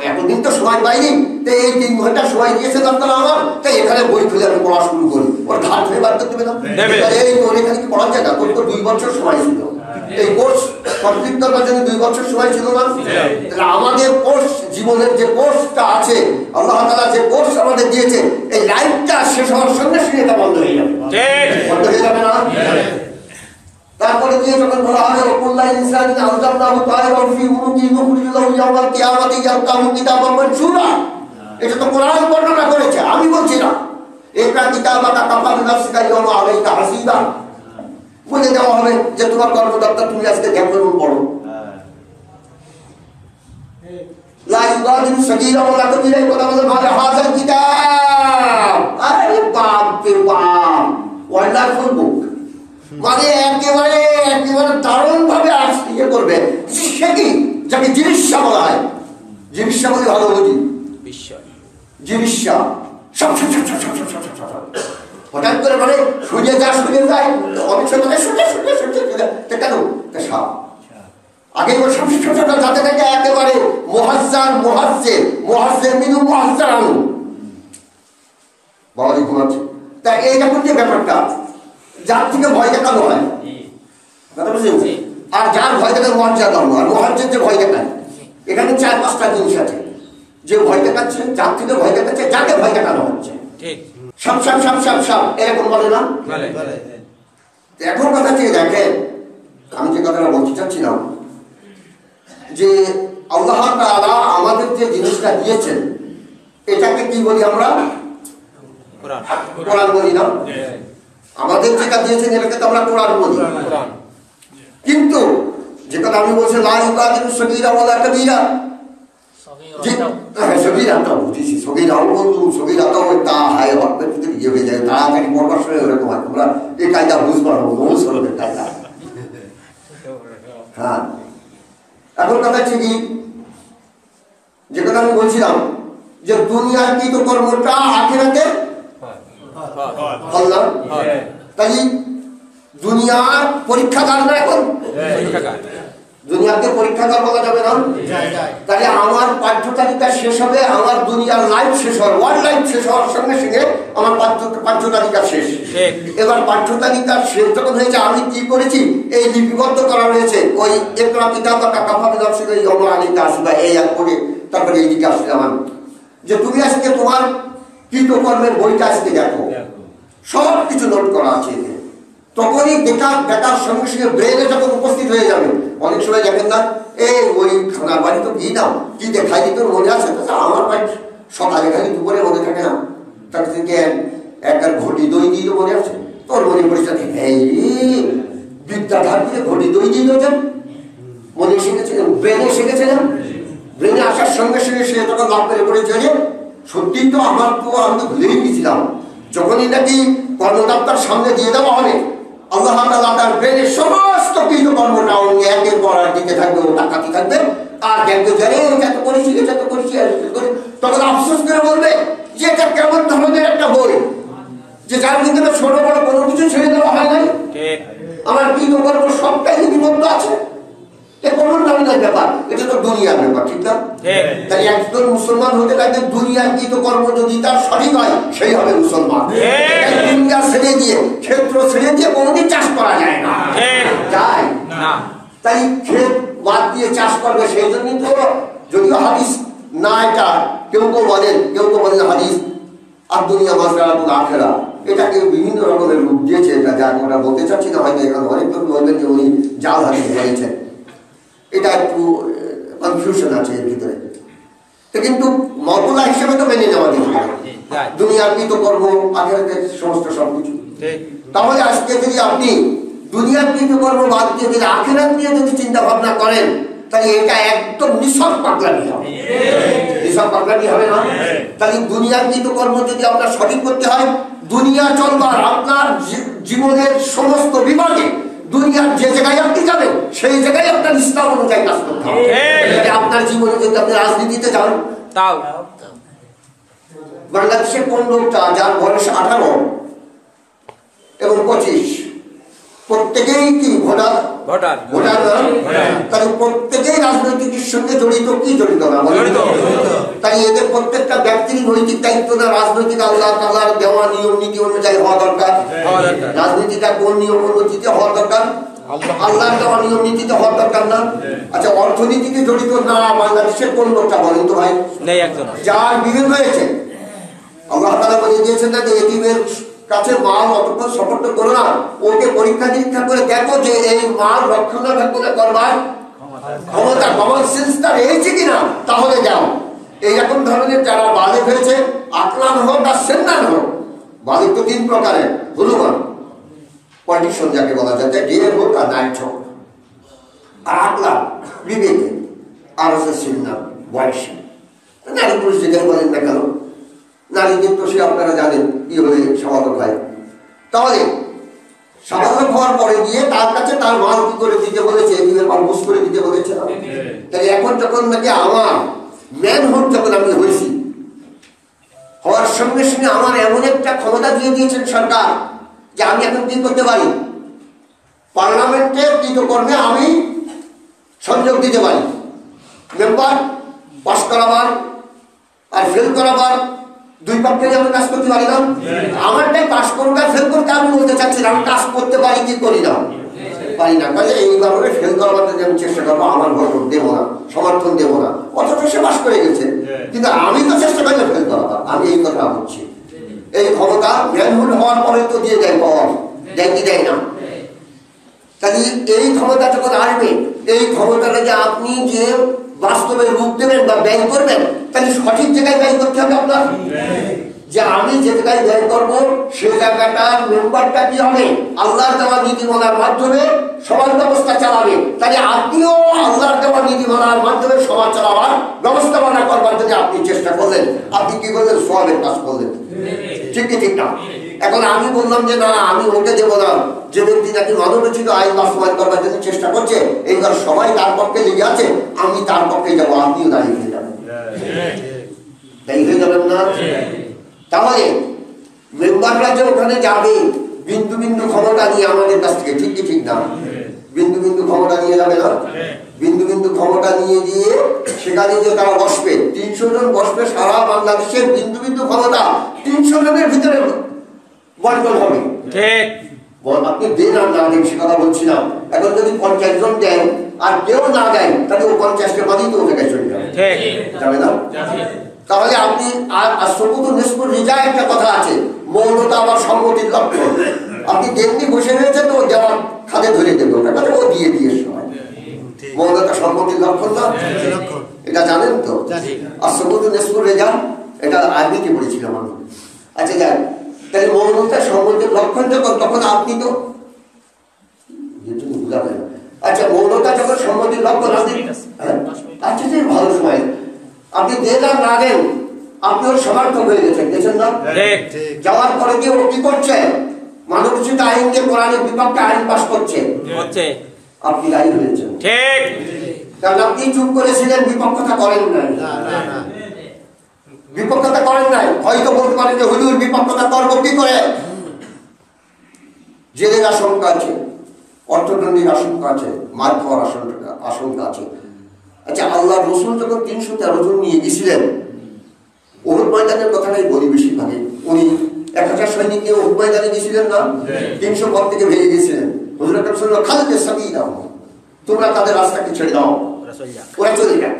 Speaker 1: এতদিন তো সময় পাইনি, তো এই 3 ঘন্টা সময় দিয়েছে দরকার আমার, তাই এখানে বই খুলে আমি পড়া শুরু করি। ওর ঘাট ধরে বার করতে হবে না? এই তোর এখানে কি পড়ার জায়গা? তোর তো 2 বছর সময় ছিল, এই কোর্স কমপ্লিট করবার জন্য 2 বছর সময় ছিল না? তাহলে আমাদের কোর্স, জীবনের যে কোর্সটা আছে, আল্লাহ তাআলা যে কোর্স আমাদের দিয়েছে, এই লাইফটা শেষ হওয়ার সঙ্গে সঙ্গে এটা বন্ধ হয়ে যাবে। বন্ধ হয়ে যাবে না? তারপরে দিয়ে যখন বলা হবে ওকুল্লাহ ইনসানিন আলজামনাহু তায়রান ফি উনুকি নুখরিজুলাহু ইয়াওমাল কিয়ামাতি ইয়ালকাহু কিতাবান মানশুরা। এটা তো কোরআন বর্ণনা করেছে, আমি বলছি না। ইকরা কিতাবাকা কাফা বিনাফসিকা ইয়াওমা আলাইকা হাসিবা, বলে দেওয়া হবে যে তোমার কর্মকর্তা তুমি আজকে দেখো পড়ো। লা ইউগাদিরু সগীরা ওয়ালা কাবীরা, কথা বলে মানে হাযাল কিতাব। আরে বাপ রে বাপ, ওয়ান্ডারফুল বুক। মানে একেবারে দারুণ ভাবে ইয়ে করবে। সে কি যাকে জিনিসা বলা হয়, জিনিসা বলে ভালো বুঝি, জিনিসা সব হঠাৎ করে মানে শুনে যায়, অনেক সময় শুনে কেন সাপ আগে যাতে থাকে একেবারে মহাজ্জের মিনু মহাজ্জার আনু বাবাজি ঘুমাচ্ছে। তা এই যখন যে ব্যাপারটা, যার থেকে ভয় দেখানো হয়, আর যার ভয় দেখানো মহাজ্জার আনু, আর মহাজ্জের যে ভয় দেখায়, এখানে 4-5টা জিনিস আছে। যে ভয় দেখাচ্ছে, যার থেকে ভয় দেখাচ্ছে, যাকে ভয় দেখানো হচ্ছে, সব এরকম বলে না? এখন কথা হচ্ছে দেখেন, আমি যে কথাটা বলতে চাচ্ছিলাম যে আল্লাহ তাআলা আমাদের যে জিনিসটা দিয়েছেন, এটাকে কি বলি আমরা? কোরআন বলি না? আমাদের যেটা দিয়েছেন এটাকে তো আমরা কোরআন বলি। কিন্তু যে কথা আমি বলছি লা ইউগাদিরু সগীরা ওয়ালা কাবীরা, সগীরাটাও বুঝেছি, সগীরাও বলতো, সগীরাটাও তা হায় হকের ভিতরে ইয়ে হয়ে যায়, তাড়াতাড়ি পড়বার সময় ওরকম হয়। তোমরা এই কায়দা বুঝবার অনুসরণের কায়দা। হ্যাঁ, এখন কথা হচ্ছে কি, যে কথা আমি বলছিলাম যে দুনিয়ার কৃত কর্মটা আখিরাতে ফল। তাই দুনিয়ার পরীক্ষাগার না, এখন দুনিয়াকে পরীক্ষাগার বলা যাবে না। তাহলে আমার পাঠ্য তালিকা শেষ হবে, আমার দুনিয়ার লাইফ শেষ হওয়ার, ওয়ার্ল্ড লাইফ শেষ হওয়ার সঙ্গে সঙ্গে আমার পাঠ্য তালিকা শেষ। এবার পাঠ্য তালিকা শেষ যখন হয়েছে, আমি কি করেছি এই লিপিবদ্ধ করা হয়েছে, ওই ইকরা কিতাবাকা কাফা বিনাফসিকা ইয়াওমা আলাইকা হাসিবা, এই এক করে তারপরে এইদিকে আসলাম আমি, যে তুমি আজকে তোমার কৃতকর্মের বইটা আজকে দেখো, সব কিছু নোট করা আছে। তখনই দেখার সঙ্গে সঙ্গে ব্রেনে যখন উপস্থিত হয়ে যাবে, অনেক সময় দেখেন না, ওই খানার বাড়ি তো গিয়ে দাও, কি দেখাই তোর মনে আছে? আমার বাড়ি সকালে খালি দুপুরে মনে থাকে না, তার থেকে একটা ঘটি দই দিয়ে তো মনে আছে, তোর মনে পড়েছে বিদ্যাধার দিয়ে ঘটি দই দিয়ে দেন, মনে শিখেছিলাম, ব্রেনে শিখেছিলাম। আসার সঙ্গে সঙ্গে সে তখন লাভ করে পড়েছে যে সত্যি তো আমি তো ভুলেই গেছিলাম, যখনই নাকি কর্মদপ্তর সামনে দিয়ে দেওয়া হবে আল্লাহ তাআলা তার ব্রেনের সমস্ত কৃতকর্মটা উনি একের পর এক দিতে থাকবে, ও তাকাতে থাকবে আর দেখবে যে এটা তো করেছি, এটা তো করেছি, তখন আফসোস করে বলবে যে এটা কেমন ধরনের একটা বই যে যার ভিতরে ছোট বড় কোনো কিছু ছেড়ে দেওয়া হয় নাই, আমার কৃতকর্ম সবটাই লিপিবদ্ধ আছে। কোনো নামিনার ব্যাপার, এটা তো দুনিয়ার ব্যাপার, ঠিক না? তাই একজন মুসলমান হতে লাগে দুনিয়ার কৃতকর্ম যদি তার সঠিক হয় সেই হবে মুসলমান। দুনিয়া ছেড়ে দিয়ে, ক্ষেত্র ছেড়ে দিয়ে কোনোদিন চাষ করা যায় না, যায় না। তাই ক্ষেত বাদ দিয়ে চাষ করবে, সেই জন্যই তো যদিও হাদিস না, এটা কেউ কেউ বলেন হাদিস আর দুনিয়া মাজরাতুল আখিরা, এটাকে বিভিন্ন রকমের রূপ দিয়েছে। এটা যা আমরা বলতে চাচ্ছি না, হয়তো এখানে অনেক লোক বলবেন যে উনি জাল হাদিস বলেছেন, এটা একটু কনফিউশন আছে এর ভিতরে। তো কিন্তু মওকুলা হিসেবে তো মেনে নেওয়া যাবে দুনিয়ার কৃতকর্ম আখিরাতের সমস্ত সবকিছু। তাহলে আজকে যদি আপনি দুনিয়ার কৃতকর্ম বাদ দিয়ে যদি আখিরাত নিয়ে যদি চিন্তা ভাবনা করেন, তাহলে এটা একদম নিছক পাগলামি হবে, নিছক পাগলামি হবে না? তাহলে দুনিয়ার কৃতকর্ম যদি আপনার সঠিক করতে হয়, দুনিয়া চলবার আপনার জীবনের সমস্ত বিভাগে দুনিয়ার যে জায়গায় আপনি যাবেন সেই জায়গায় আপনার ইসলাম অনুযায়ী কাজ করতে হবে। আপনার জীবনে যদি আপনি রাজনীতিতে যান, তাও বাংলাদেশের কোন লোকটা যার বয়স 18 এবং 25 প্রত্যেকেই কি ভোটার, তাহলে প্রত্যেকেই রাজনৈতিকের সঙ্গে জড়িত কি জড়িত না? তাই এদের প্রত্যেকটা ব্যক্তির নৈতিক দায়িত্ব না রাজনৈতিক আল্লাহ তাআলার দেওয়া নিয়ম নীতি অনুযায়ী হওয়া দরকার। রাজনীতিটা কোন নিয়ম নীতিতে হওয়া দরকার? আল্লাহর দেওয়া নিয়ম নীতিতে হওয়া দরকার না? আচ্ছা, অর্থনীতিতে জড়িত না বাংলাদেশের কোন লোকটা বলেন তো ভাই? যার বিবেক হয়েছে, আল্লাহ তাআলা বলে দিয়েছেন না যে এতিমের কাছে মাল অতক্ষণ সপোর্ট করো না, ওকে পরীক্ষা নিরীক্ষা করে দেখো যে এই মাল রক্ষণাবেক্ষণ করবার ক্ষমতা, কমন সেন্স তার হয়েছে কিনা, তাহলে যাও। এইরকম ধরনের যারা বালিক হয়েছে, আকলান হোক আর সেন্নান হোক, বালিক তো 3 প্রকারের, হলুমান পলিটিশন যাকে বলা যায়, ডে হোক আর নাইট হোক, আর আকলান বিবেকে, আর হচ্ছে সেন্নান বয়সী। নারী পুরুষ যেখানে বলেন না কেন, নারীদের তো সে আপনারা জানেন কি হলে স্বাভাবিক হয়। তাহলে স্বাভাবিক হওয়ার পরে গিয়ে তার কাছে তার মাল কি করে দিতে বলেছে, এদিনের মাল বুঝ করে দিতে বলেছে। তাহলে এখন যখন নাকি আমার ম্যান হোক, যখন আমি হয়েছি, হওয়ার সঙ্গে সঙ্গে আমার এমন একটা ক্ষমতা দিয়ে দিয়েছেন সরকার যে আমি এখন কি করতে পারি, পার্লামেন্টের কৃতকর্মে আমি সংযোগ দিতে পারি, মেম্বার পাস করাবার আর ফেল করাবার, 2 পক্ষে আমি কাজ করতে পারি না। আমারটাই পাস করুক আর ফেল করতে আমি বলতে চাচ্ছি না, আমি কাজ করতে পারি কি করি না, পারি না। কাজে এইভাবে ফেল করাবার যদি আমি চেষ্টা করবো, আমার ভোট দেবো না, সমর্থন দেবো না, অথচ সে পাস করে গেছে, কিন্তু আমি তো চেষ্টা করি ফেল করাবার। আমি এই কথা বলছি, এই ক্ষমতা ম্যানহুড হওয়ার পরে তো দিয়ে দেয়, পাওয়ার দেয় কি দেয় না? কাজে এই ক্ষমতা যখন আসবে, এই ক্ষমতাটা যে আপনি যে বাস্তবে রূপ দেবেন বা ব্যয় করবেন, তাহলে সঠিক জায়গায় ব্যয় করতে হবে আপনার। যে আমি যে জায়গায় ব্যয় করবো সে জায়গাটার মেম্বারটা কি হবে, আল্লাহর দেওয়া নীতিমালার মাধ্যমে সমাজ ব্যবস্থা চালাবে। তাহলে আপনিও আল্লাহর দেওয়া নীতিমালার মাধ্যমে সমাজ চালাবার ব্যবস্থাপনা করবার যদি আপনি চেষ্টা করলেন, আপনি কি করলেন? সওয়াবের কাজ করলেন, ঠিক কি ঠিক না? এখন আমি বললাম যে না, আমি ওকে দেবো না, যে ব্যক্তি নাকি মানবরচিত আইন বাস্তবায়ন করবার জন্য চেষ্টা করছে, এইবার সবাই তার পক্ষে লেগে আছে, আমি তার পক্ষে যাবো, আপনিও দাঁড়িয়ে হয়ে যাবেন, দাঁড়িয়ে হয়ে যাবেন না? তাহলে মেম্বাররা যে ওখানে যাবে বিন্দু বিন্দু ক্ষমতা নিয়ে আমাদের কাছ থেকে, ঠিক কি ঠিক না? বিন্দু বিন্দু ক্ষমতা নিয়ে যাবে না? বিন্দু বিন্দু ক্ষমতা নিয়ে গিয়ে সেখানে যে তারা বসবে, 300 জন বসবে, সারা বাংলাদেশের বিন্দু বিন্দু ক্ষমতা 300 জনের ভিতরে বন্টন হবে। আপনি দেন আর না দেন সে কথা বলছি না। এখন যদি 50 জন দেন আর কেউ না দেন, তাহলে ও 50টা বাদই তো ওখানে চলে যাবে, যাবে না? তাহলে আপনি আর সবুত নিষ্পুর রিজা একটা কথা আছে, মৌনতা আবার সম্মতির লক্ষণ। আপনি তেমনি বসে রয়েছেন তো দেওয়ার খাতে ধরে দেবে, ওটা কথা ও দিয়ে দিয়ে সময়। মৌনতা সম্মতির লক্ষণ না, এটা জানেন তো? আর সবুত নিষ্পুর রিজা, এটা আরবিতে পড়েছিলাম আমি। আচ্ছা যাক, তাহলে মৌনতা সম্মতির লক্ষণ যখন, তখন আপনি তো আচ্ছা মৌনতা যখন সম্মতির লক্ষণ, আপনি আচ্ছা ভালো সময় লাগেন, আপনিও সমর্থক হয়ে গেছেন, গেছেন না? যাওয়ার পরে গিয়ে ও কি করছে? মানবরচিত আইন দিয়ে কোরআনের বিপক্ষে আইন পাস করছে, আপনি দায়ী হয়েছেন। ঠিক, কারণ আপনি চুপ করেছিলেন, বিপক্ষতা করেন নাই। বিপক্ষতা করেন নাই। হয়তো বলতে পারেন যে হুজুর বিপক্ষতা করবো কি করে? জেলের আশঙ্কা আছে, অর্থদণ্ডীর আশঙ্কা আছে, মার খাওয়ার আশঙ্কা আছে। আচ্ছা, আল্লাহ রসুল যখন 313 জন নিয়ে গেছিলেন উহুদ ময়দানের কথাটাই বলি বেশিরভাগে, উনি 1000 সৈনিক নিয়ে উহুদ ময়দানে গেছিলেন না? 300 পর থেকে ভেঙে গেছিলেন। হুজুর আকরাম সাল্লাল্লাহু আলাইহি ওয়াসাল্লাম তোমরা তাদের রাস্তাকে ছেড়ে দাও, ওরা চলে যাক।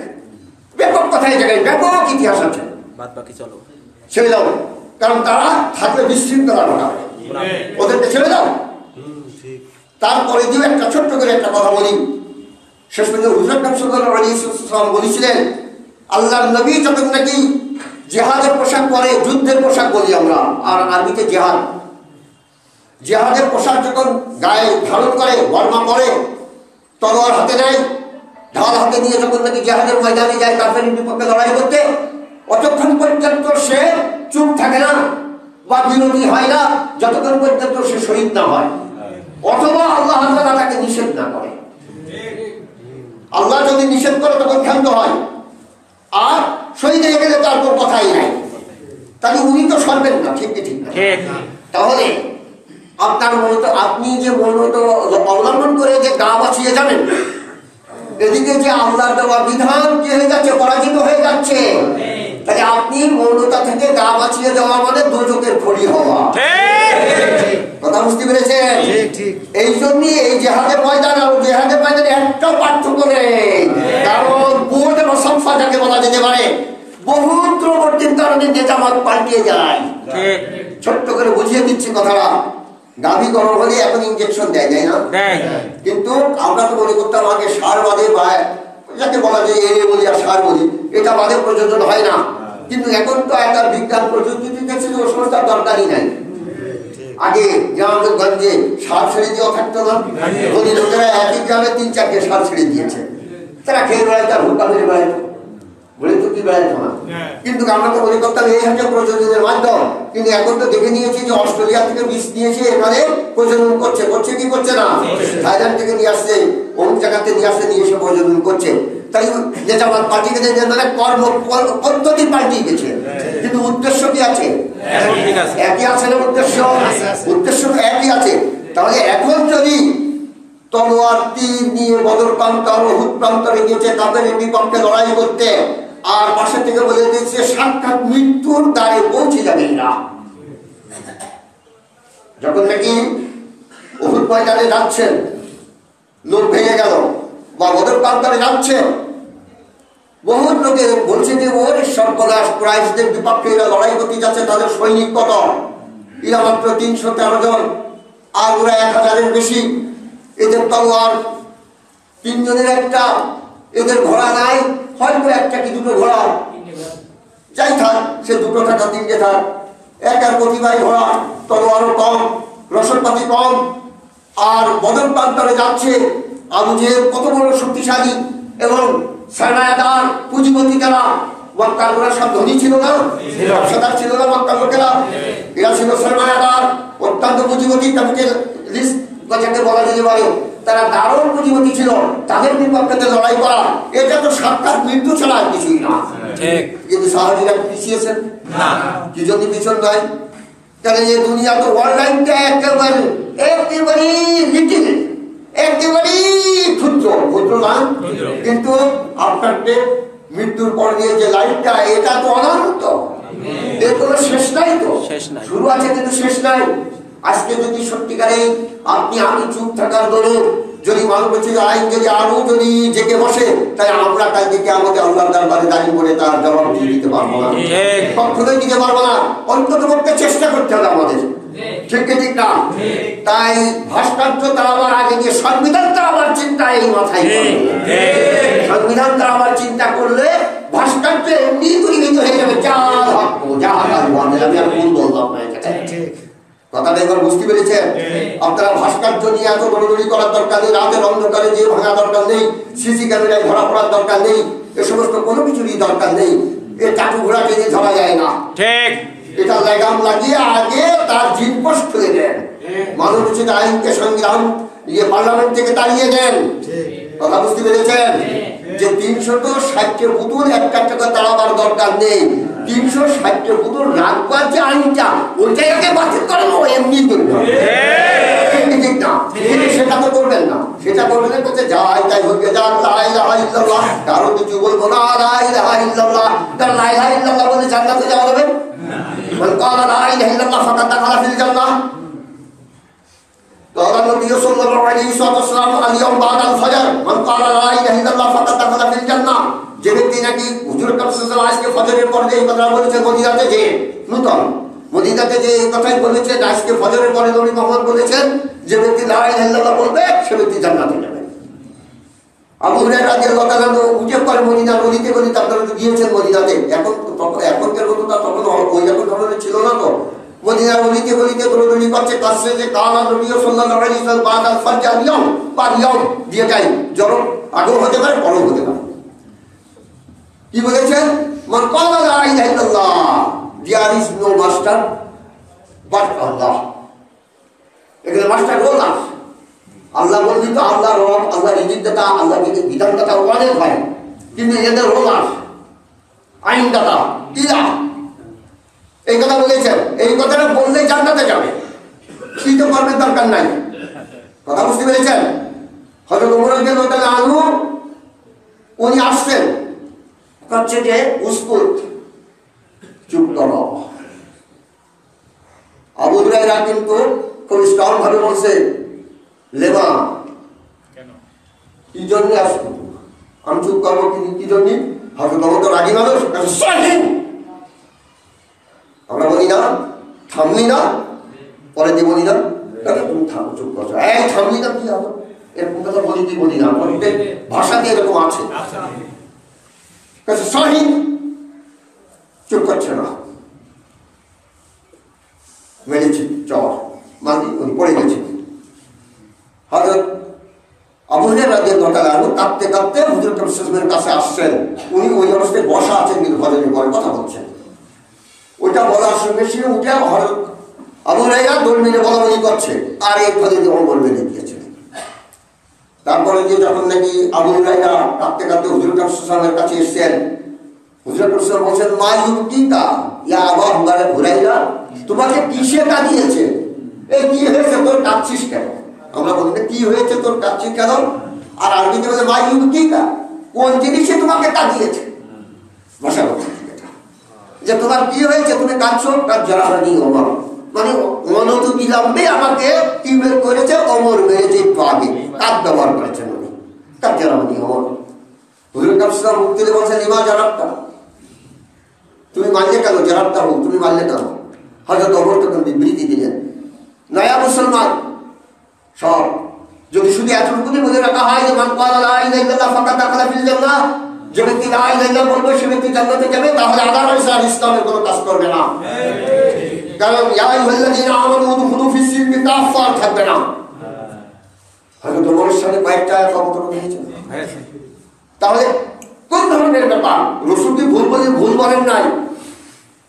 Speaker 1: ব্যাপক কথায় জায়গায় ব্যাপক ইতিহাস আছে, বাদ বাকি চলো, ছেড়ে দাও, কারণ তারা থাকলে বিশৃঙ্খলা ঘটাবে, ওদেরকে ছেড়ে দাও। তারপরে দিয়ে একটা ছোট্ট করে একটা কথা বলি। শেষ পর্যন্ত হুজুর আকরাম সাল্লাল্লাহু আলাইহি ওয়াসাল্লাম বলেছিলেন, আল্লাহর নবী যখন নাকি জিহাদের পোশাক পরে, যুদ্ধের পোশাক বলি আমরা, আর আরবিতে জিহাদ, জিহাদের পোশাক যখন গায়ে ধারণ করে, বর্মা পরে, তলোয়ার হাতে নেয়, ঢাল হাতে নিয়ে যখন নাকি জিহাদের ময়দানে যায় কাফেরের বিপক্ষে লড়াই করতে, অতক্ষণ পর্যন্ত সে চুপ থাকে না বা বিরতি হয় না যতক্ষণ পর্যন্ত সে শহীদ না হয়, অথবা আল্লাহ তাআলা তাকে নিষেধ না করে। আল্লাহ যদি নিষেধ করে তখন ক্ষান্ত হয়, আর শহীদ হয়ে গেলে তার কোনো কথাই নাই। তাহলে উনি তো সরবেন না, ঠিক কি ঠিক না? তাহলে আপনার মূলত আপনি যে মূলত অবলম্বন করে যে গা বাঁচিয়ে যাবেন, এদিকে যে আল্লাহর দেওয়া বিধান কি হয়ে যাচ্ছে, পরাজিত হয়ে যাচ্ছে, তাহলে আপনি মৌলতা থেকে গা বাঁচিয়ে যাওয়া মানে দোজখের খড়ি হওয়া। কথা বুঝতে পেরেছেন? এই জন্যই এই জিহাদের ময়দান আর জিহাদের ময়দানে একটা পার্থক্য নেই, কারণ বোধ এবং সংস্থা যাকে বলা যেতে পারে, বহু প্রবর্তির কারণে নেতামত পাল্টিয়ে যায়। ছোট্ট করে বুঝিয়ে দিচ্ছি কথাটা। গাভী গরম হলে এখন ইনজেকশন দেয়, তাই না? কিন্তু আমরা তো মনে করতাম আগে সার বাদে বা যাকে বলা যায় এনে বলি আর সার বলি, এটা বাদে প্রযোজন হয় না। কিন্তু এখন তো একটা বিজ্ঞান প্রযুক্তি দিতেছে যে ও সমস্যার দরকারই নাই। আগে গ্রামগঞ্জে সার ছেড়ে দেওয়া থাকতো না, ধনী লোকেরা একই গ্রামে 3-4কে সার ছেড়ে দিয়েছে, তারা খেয়ে বেড়াইতো আর হুক্কা মেরে বেড়াইতো, বলে তো কি বেড়াইতো না। কিন্তু আমরা তো মনে করতাম এই হচ্ছে প্রযোজনের মাধ্যম, কিন্তু এখন তো দেখে নিয়েছি যে অস্ট্রেলিয়া থেকে বীজ নিয়েছে, এখানে প্রজনন করছে, করছে কি করছে না, থাইল্যান্ড থেকে নিয়ে আসছে, অমুক জায়গাতে নিয়ে আসছে, নিয়ে এসে প্রজনন করছে। তাই যেটা আমার পার্টিকে কর্ম পদ্ধতি পাল্টিয়ে গেছে, কিন্তু উদ্দেশ্য কি আছে? একই আছে না উদ্দেশ্য? উদ্দেশ্য তো একই আছে। তাহলে এখন যদি তলোয়ার তীর নিয়ে বদর প্রান্তর উহুদ প্রান্তরে গিয়েছে তাদের বিপক্ষে লড়াই করতে, আর পাশে থেকে বলে দিয়েছে সাক্ষাৎ মৃত্যুর দ্বারে পৌঁছে যাবে না। যখন নাকি উহুদ ময়দানে যাচ্ছেন, লোক ভেঙে গেল, বা বদর প্রান্তরে যাচ্ছে, বহুত লোকে বলছে যে ওর সর্বনাশ, কুরাইশদের বিপক্ষে এরা লড়াই করতে যাচ্ছে, তাদের সৈনিক কত? এরা মাত্র 313 জন, আর ওরা 1000-এর বেশি। এদের তলোয়ার 3 জনের একটা, এদের ঘোড়া নাই, হয়তো একটা কি দুটো ঘোড়া, যাই থাক, সে 2 টাকা 3টে থাক, একার প্রতিবাহী ঘোড়া, তলোয়ারও কম, রসদপাতি কম, আর বদর প্রান্তরে যাচ্ছে। আবু জেহেল কত বড় শক্তিশালী এবং সরমায়াদার পুঁজিপতি তারা। মক্কার লোকেরা সব ধনী ছিল না, ব্যবসাদার ছিল না মক্কার লোকেরা, এরা ছিল সরমায়াদার, অত্যন্ত পুঁজিপতি, তাদেরকে লিস্ট যাকে বলা যেতে পারে, তারা দারুণ পুঁজিপতি ছিল। তাদের বিপক্ষে লড়াই করা এটা তো সাক্ষাৎ মৃত্যু ছাড়া আর কিছুই না। কিন্তু সাহাবীরা পিছিয়েছেন না, কি জন্য পিছন নয়? কারণ এই দুনিয়া তো অনলাইনটা একেবারে লিটিল, একেবারেই ক্ষুদ্র, ক্ষুদ্র না, কিন্তু আপনার মৃত্যুর পর দিয়ে যে লাইফটা, এটা তো অনন্ত, এর কোনো শেষ নাই। তো শুরু আছে কিন্তু শেষ নাই। আজকে যদি সত্যিকারে আপনি আমি চুপ থাকার দরুন যদি মানবরচিত আইন যদি আরো যদি জেগে বসে, তাই আমরা কালকে কিয়ামতে আল্লাহর দরবারে দাঁড়িয়ে পড়ে তার জবাব দিয়ে দিতে পারবো না, কখনোই দিতে পারবো না। অন্তত পক্ষে চেষ্টা করতে হবে আমাদের, ঠিক ঠিক না? তাই ভাস্কর্য তারাবার আগে গিয়ে সংবিধান তারাবার চিন্তা এই মাথায়, সংবিধান তারাবার চিন্তা করলে ভাস্কর্য এমনি পরিণত হয়ে যাবে। আমি আর ভুল বললাম না, কথাটা এবার বুঝতে পেরেছেন? আপনারা ভাস্কর্য নিয়ে এত দৌড়দৌড়ি করার দরকার নেই, রাতের অন্ধকারে যে ভাঙা দরকার নেই, সিসি ক্যামেরায় ধরা পড়ার দরকার নেই, এ সমস্ত কোনো কিছুরই দরকার নেই। এ চাটু ঘোড়া টেনে ধরা যায় না।
Speaker 2: ঠিক।
Speaker 1: এটা লাগাম লাগিয়ে আগে তার জিনপোষ খুলে দেন, মানবরচিত আইনকে সংগ্রাম পার্লামেন্ট থেকে তাড়িয়ে দেন। কথা বুঝতে পেরেছেন? যে 360 পুতুল একটা টাকা তাড়াবার দরকার নেই, 360 পুতুল রাখবার যে আইনটা ওইটাই আগে বাতিল করেন, ও এমনি করবে ঠিক না? সেটা তো করবেন না, সেটা করবেন করতে যাই তাই হয়ে যাক লা ইলাহা ইল্লাল্লাহ, কারো কিছু বলবো না, লা ইলাহা ইল্লাল্লাহ, কারণ লা ইলাহা ইল্লাল্লাহ বলে জান্নাতে যাওয়া যাবে। মান ক্বালা লা ইলাহা ইল্লাল্লাহ ফাকাদ দাখালা ফিল জান্নাহ। قال النبي صلى الله عليه وسلم اليوم بعد الفجر من قال لا اله الا الله فقد دخل في الجنه। যে ব্যক্তি নাকি হুজুর কাবসাল্লাল্লাহু আজকে ফজরের পরে এই কথা বলেছে, মদিনাতে যে নতুন মদিনাতে যে এই কথাই বলেছে, আজকে ফজরের পরে নবী মুহাম্মদ বলেছেন যে ব্যক্তি লা ইলাহা ইল্লাল্লাহ বলবে সে ব্যক্তি জান্নাতে যাবে। আবু হুরায়রা রাদিয়াল্লাহু তাআলা উঠে পড়ে মদিনা গলিতে গলিতে আপনারা তো গিয়েছেন মদিনাতে, এখনকার মতো তা তখন ওই রকম ধরনের ছিল না। তো মদিনার গলিতে গলিতে দৌড়দৌড়ি করছে, কাছে যে কালা নবী সাল্লাল্লাহু আলাইহি ওয়াসাল্লাম বাদ আল ফাজর ইয়াউম পার ইয়াউম দিয়ে যাই, জরম আগেও হতে পারে পরেও হতে পারে। কি বলেছেন? মান ক্বালা লা ইলাহা ইল্লাল্লাহ, there is no master but Allah. এখানে মাস্টার হলো আল্লাহ, বললি তো আল্লাহ রব, আল্লাহ রিজিকদাতা, আল্লাহ বিধানদাতা অনেক হয়, কিন্তু এদের রোল আইনদাতা ইলাহ। এই কথা বলেছেন, এই কথাটা বললে জান্নাতে যাবে, কি তো করবে দরকার নাই। কথা বুঝতে পেরেছেন? হযরত ওমর রাদিয়াল্লাহু আনহু উনি আসছেন, হচ্ছে যে উসকুত চুপ করো। আবু হুরায়রা কিন্তু খুব স্ট্রং ভাবে বলছে লেবা কি জন্য আসবো, আমি চুপ করবো কি জন্য? হযরত ওমর তো রাগী মানুষ, আমরা বলি না থামলি না, পরে দিয়ে বলি না তুমি থামো, চুপ করছো, এই থামলি না কি হবে, এরকম কথা বলি কি বলি না, প্রত্যেক ভাষাতে এরকম আছে। সহিন চুপ করছে না, মেরেছে চর মানি উনি পড়ে গেছে। হযরত আবু হুরায়রা রাদিয়াল্লাহু তাআলা আনহু কাঁদতে কাঁদতে হুজুর কাবসাল্লামের কাছে আসছেন, উনি ওই অবস্থায় বসা আছেন কিন্তু ফজরের পরে কথা বলছেন। ওইটা বলার সঙ্গে সঙ্গে উঠে হযরত আবু হুরায়রা দৌড় মেরে বলাবলি করছে, আর এই ফজরে ওমর মেরে দিয়েছে। তারপরে যে যখন নাকি আবু হুরায়রা কাঁদতে কাঁদতে হুজুর কাবসাল্লামের কাছে এসেছেন, হুজুর কাবসাল্লাম বলছেন মা ইউকিকা ইয়া আবু হুরায়রা, তোমাকে কিসে কাঁদিয়েছে? এই কি হয়েছে তোর কাঁদছিস কেন? আমরা বলি না কি হয়েছে তোর কাঁদছিস কেন, আর আরবিতে বলে মা ইউকিকা, কোন জিনিসে তোমাকে কাঁদিয়েছে? ভাষা কথা যে তোমার কি হয়েছে তুমি কাঁদছো? কাজ্জারানি ওমর, মানে অনতি বিলম্বে আমাকে কি করেছে? ওমর মেরেছে একটু আগে, কাজ ব্যবহার করেছেন উনি, কাজ্জারানি ওমর। হুজুর কাবসাল্লাম মুক্তি দিয়ে বলছেন ইমা জারাবতা, তুমি মানলে কেন? জারাবতা হোক, তুমি মানলে কেন? হযরত ওমর তখন বিবৃতি দিলেন, নয়া মুসলমান সব যদি শুধু এতটুকুনি বলে রাখা হয় যে মান ক্বালা লা ইলাহা ইল্লাল্লাহ ফাকাদ দাখালা ফিল জান্নাহ, যে ব্যক্তি লা ইলাহা ইল্লাল্লাহ বলবে সে ব্যক্তি জান্নাতে যাবে, তাহলে আদারওয়াইজ আর ইসলামের কোনো কাজ করবে না। কারণ ইয়া আইয়ুহাল্লাযীনা আমানু উদখুলু ফিস সিলমি কাফা থাকবে না। হযরত ওমরের সাথে কয়েকটা আয়াত অবতরণ হয়েছে। তাহলে কোন ধরনের ব্যাপার? রাসূল কি ভুল বলেন নাই?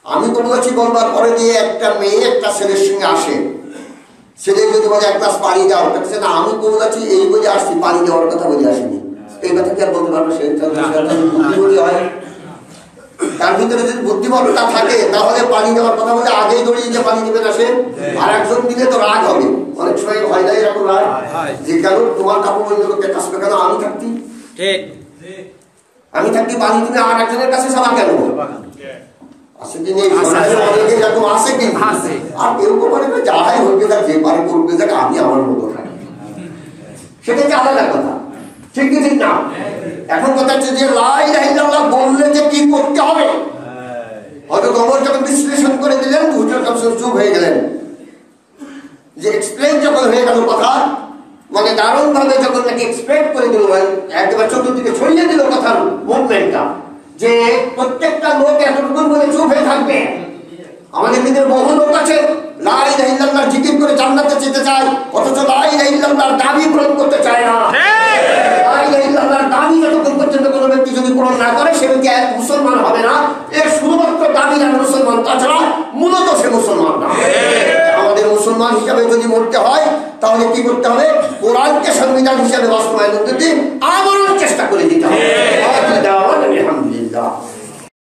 Speaker 1: আমি তো বলেছি বলবার পরে দিয়ে একটা মেয়ে একটা ছেলের সঙ্গে আসে, ছেলে যদি বলে এক গ্লাস পানি দাও, তাহলে না আমি তো বলেছি এই বলে আসছি, পানি দেওয়ার কথা বলে আসিনি, এই কথা কি আর বলতে পারবো? সে বুদ্ধিমতী হয়, তার ভিতরে যদি বুদ্ধিমত্তা থাকে তাহলে পানি দেওয়ার কথা বলে আগেই দৌড়িয়ে যে পানি দেবে না সে, আর একজন দিলে তো রাগ হবে। অনেক সময় হয় না এরকম রাগ যে কেন তোমার কাপড় অন্য লোককে কাছবে কেন, আমি থাকতি পানি তুমি আর একজনের কাছে সাবা কেন? আছে কি নেই? অনেকে এরকম আছে কি? আর কেউ তো বলে যাহাই হইবে যাক, যে পারে করবে যাক, আমি আমার মতো থাকি, সেটা হচ্ছে আলাদা কথা, ঠিক কি ঠিক না? এখন কথা হচ্ছে যে লা ইলাহা ইল্লাল্লাহ বললে যে কি করতে হবে, হযরত ওমর যখন বিশ্লেষণ করে দিলেন, হুজুর কাবসাল্লাম চুপ হয়ে গেলেন। যে এক্সপ্লেইন যখন হয়ে গেল কথা, মানে দারুণ ভাবে যখন নাকি এক্সপ্লেইন করে দিল, একবার চতুর্দিকে ছড়িয়ে দিল কথার মুভমেন্টটা, যে প্রত্যেকটা লোক এতটুকু বলে চুপ হয়ে থাকবে। আমাদের ভিতরে বহু লোক আছে লা ইলাহা ইল্লাল্লাহ জিকির করে জান্নাতে যেতে চায়, অথচ লা ইলাহা ইল্লাল্লাহর দাবি পূরণ করতে চায় না। লা ইলাহা ইল্লাল্লাহর দাবি যতক্ষণ পর্যন্ত কোনো ব্যক্তি যদি পূরণ না করে, সে ব্যক্তি এক মুসলমান হবে না, এর মুসলমান, তাছাড়া মূলত সে মুসলমান না। আমাদের মুসলমান হিসাবে যদি মরতে হয় তাহলে কি করতে হবে? কোরআনকে সংবিধান হিসাবে বাস্তবায়ন করতে আবারও চেষ্টা করে দিতে হবে।